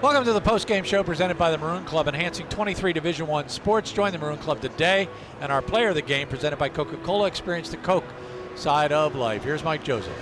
Welcome to the Postgame show presented by the Maroon Club, enhancing 23 Division I sports. Join the Maroon Club today, and our player of the game presented by Coca-Cola. Experience the Coke side of life. Here's Mike Joseph.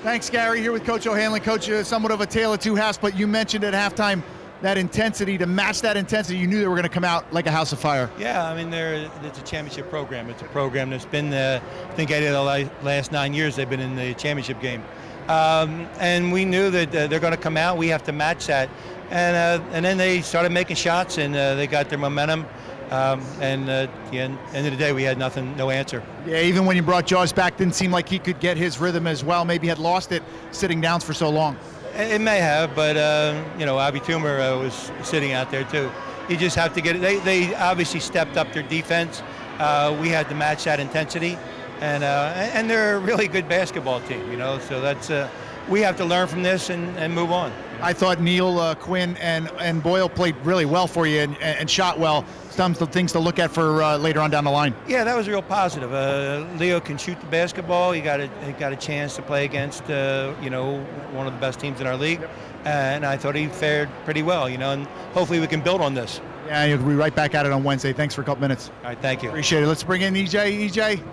Thanks, Gary. Here with Coach O'Hanlon. Coach, somewhat of a tale of two halves, but you mentioned at halftime that intensity. To match that intensity, you knew they were going to come out like a house of fire. Yeah, I mean, it's a championship program. It's a program that's been, I think, out of the last 9 years they've been in the championship game. And we knew that they're going to come out. We have to match that. And then they started making shots, and they got their momentum. And at the end of the day, we had no answer. Yeah, even when you brought Jaws back, didn't seem like he could get his rhythm as well. Maybe had lost it sitting down for so long. It may have, but, Avi Toomer was sitting out there, too. You just have to get it. They obviously stepped up their defense. We had to match that intensity. And they're a really good basketball team, so that's we have to learn from this and move on. I thought Neal, Quinn, and Boyle played really well for you and shot well. Some things to look at for later on down the line. Yeah, that was real positive. Leo can shoot the basketball. He got a chance to play against one of the best teams in our league, and I thought he fared pretty well. And hopefully we can build on this. Yeah, you'll be right back at it on Wednesday. Thanks for a couple minutes. All right, thank you. Appreciate it. Let's bring in EJ. EJ.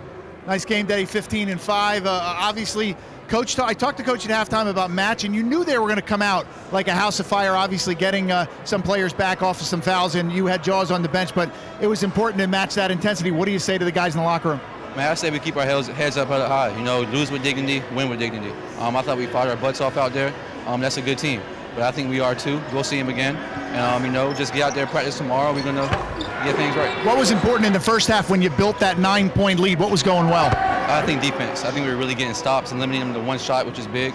Nice game day, 15-5. Obviously, Coach, I talked to Coach at halftime about match, and you knew they were going to come out like a house of fire, obviously getting some players back off of some fouls, and you had Jaws on the bench, but it was important to match that intensity. What do you say to the guys in the locker room? Man, I say we keep our heads up high. Lose with dignity, win with dignity. I thought we fought our butts off out there. That's a good team. But I think we are too. We'll see him again. And, just get out there, practice tomorrow. We're going to get things right. What was important in the first half when you built that 9-point lead? What was going well? I think defense. I think we were really getting stops and limiting them to one shot, which is big.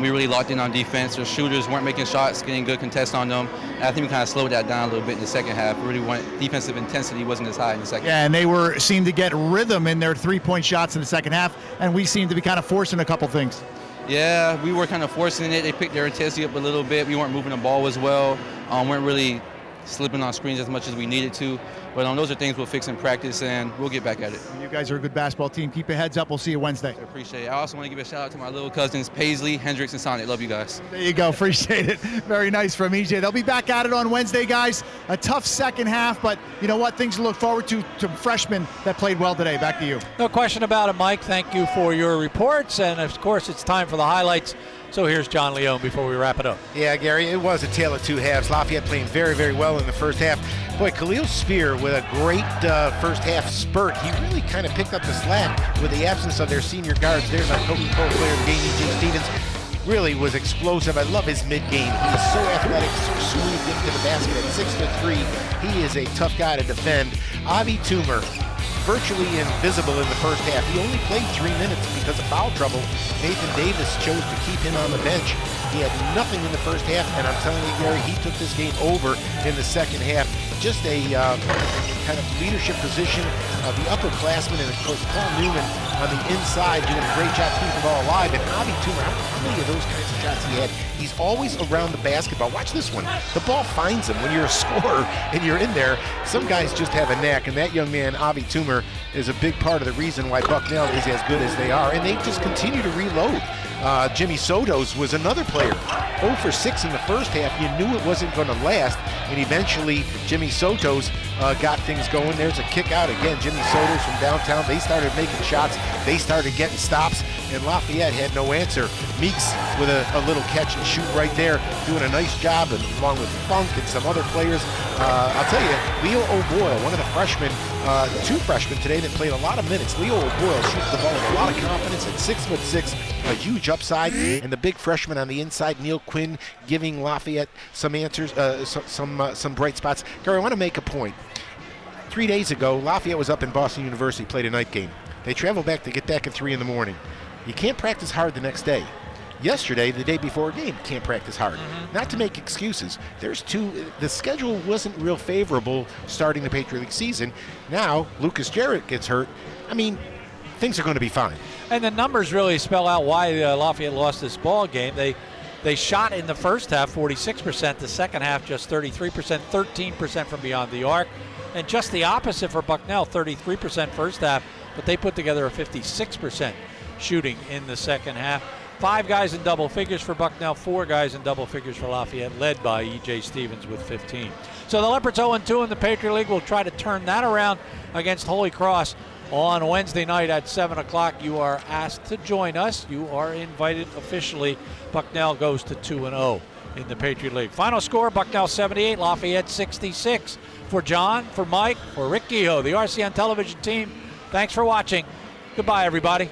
We really locked in on defense. The shooters weren't making shots, getting good contests on them. And I think we kind of slowed that down a little bit in the second half. We really defensive intensity wasn't as high in the second half. Yeah, and they seemed to get rhythm in their three-point shots in the second half, and we seemed to be kind of forcing a couple things. Yeah, we were kind of forcing it. They picked their intensity up a little bit. We weren't moving the ball as well. Weren't really slipping on screens as much as we needed to. But those are things we'll fix in practice, and we'll get back at it. You guys are a good basketball team. Keep your heads up. We'll see you Wednesday. I appreciate it. I also want to give a shout-out to my little cousins, Paisley, Hendricks, and Sonic. Love you guys. There you go. Appreciate it. Very nice from EJ. They'll be back at it on Wednesday, guys. A tough second half, but you know what? Things to look forward to freshmen that played well today. Back to you. No question about it, Mike. Thank you for your reports. And, of course, it's time for the highlights. So here's John Leone before we wrap it up. Yeah, Gary, it was a tale of two halves. Lafayette playing very, very well in the first half. Boy, Khalil Spear with a great first half spurt. He really kind of picked up the slack with the absence of their senior guards. There's our Coca-Cola player of the game, E.J. Stevens. Really was explosive. I love his mid-game. He is so athletic, so smooth into the basket at 6'3". He is a tough guy to defend. Avi Toomer, virtually invisible in the first half. He only played 3 minutes because of foul trouble. Nathan Davis chose to keep him on the bench. He had nothing in the first half, and I'm telling you, Gary, he took this game over in the second half. Just a kind of leadership position of the upperclassmen, and of course Paul Newman on the inside doing a great job keeping the ball alive. And Avi Toomer, how many of those kinds of shots he had? He's always around the basketball. Watch this one. The ball finds him when you're a scorer and you're in there. Some guys just have a knack, and that young man, Avi Toomer, is a big part of the reason why Bucknell is as good as they are, and they just continue to reload. Jimmy Sotos was another player. 0 for 6 in the first half. You knew it wasn't going to last, and eventually Jimmy Sotos got things going. There's a kick out again. Jimmy Sotos from downtown. They started making shots. They started getting stops, and Lafayette had no answer. Meeks with a little catch and shoot right there, doing a nice job, and along with Funk and some other players. I'll tell you, Leo O'Boyle, one of the freshmen, 2 freshmen today that played a lot of minutes. Leo O'Boyle shoots the ball with a lot of confidence at 6'6", a huge upside, and the big freshman on the inside, Neal Quinn, giving Lafayette some answers, some bright spots. Gary, I want to make a point. 3 days ago, Lafayette was up in Boston University, played a night game. They traveled back to get back at 3 in the morning. You can't practice hard the next day. Yesterday, the day before a game, can't practice hard. Not to make excuses. The schedule wasn't real favorable starting the Patriot League season. Now, Lucas Jarrett gets hurt. I mean, things are going to be fine. And the numbers really spell out why Lafayette lost this ball game. They shot in the first half 46%, the second half just 33%, 13% from beyond the arc. And just the opposite for Bucknell, 33% first half, but they put together a 56% shooting in the second half. 5 guys in double figures for Bucknell, 4 guys in double figures for Lafayette, led by E.J. Stevens with 15. So the Leopards 0-2 in the Patriot League. Will try to turn that around against Holy Cross on Wednesday night at 7 o'clock. You are asked to join us. You are invited officially. Bucknell goes to 2-0 in the Patriot League. Final score, Bucknell 78, Lafayette 66. For John, for Mike, for Rick Kehoe, the RCN television team, thanks for watching. Goodbye, everybody.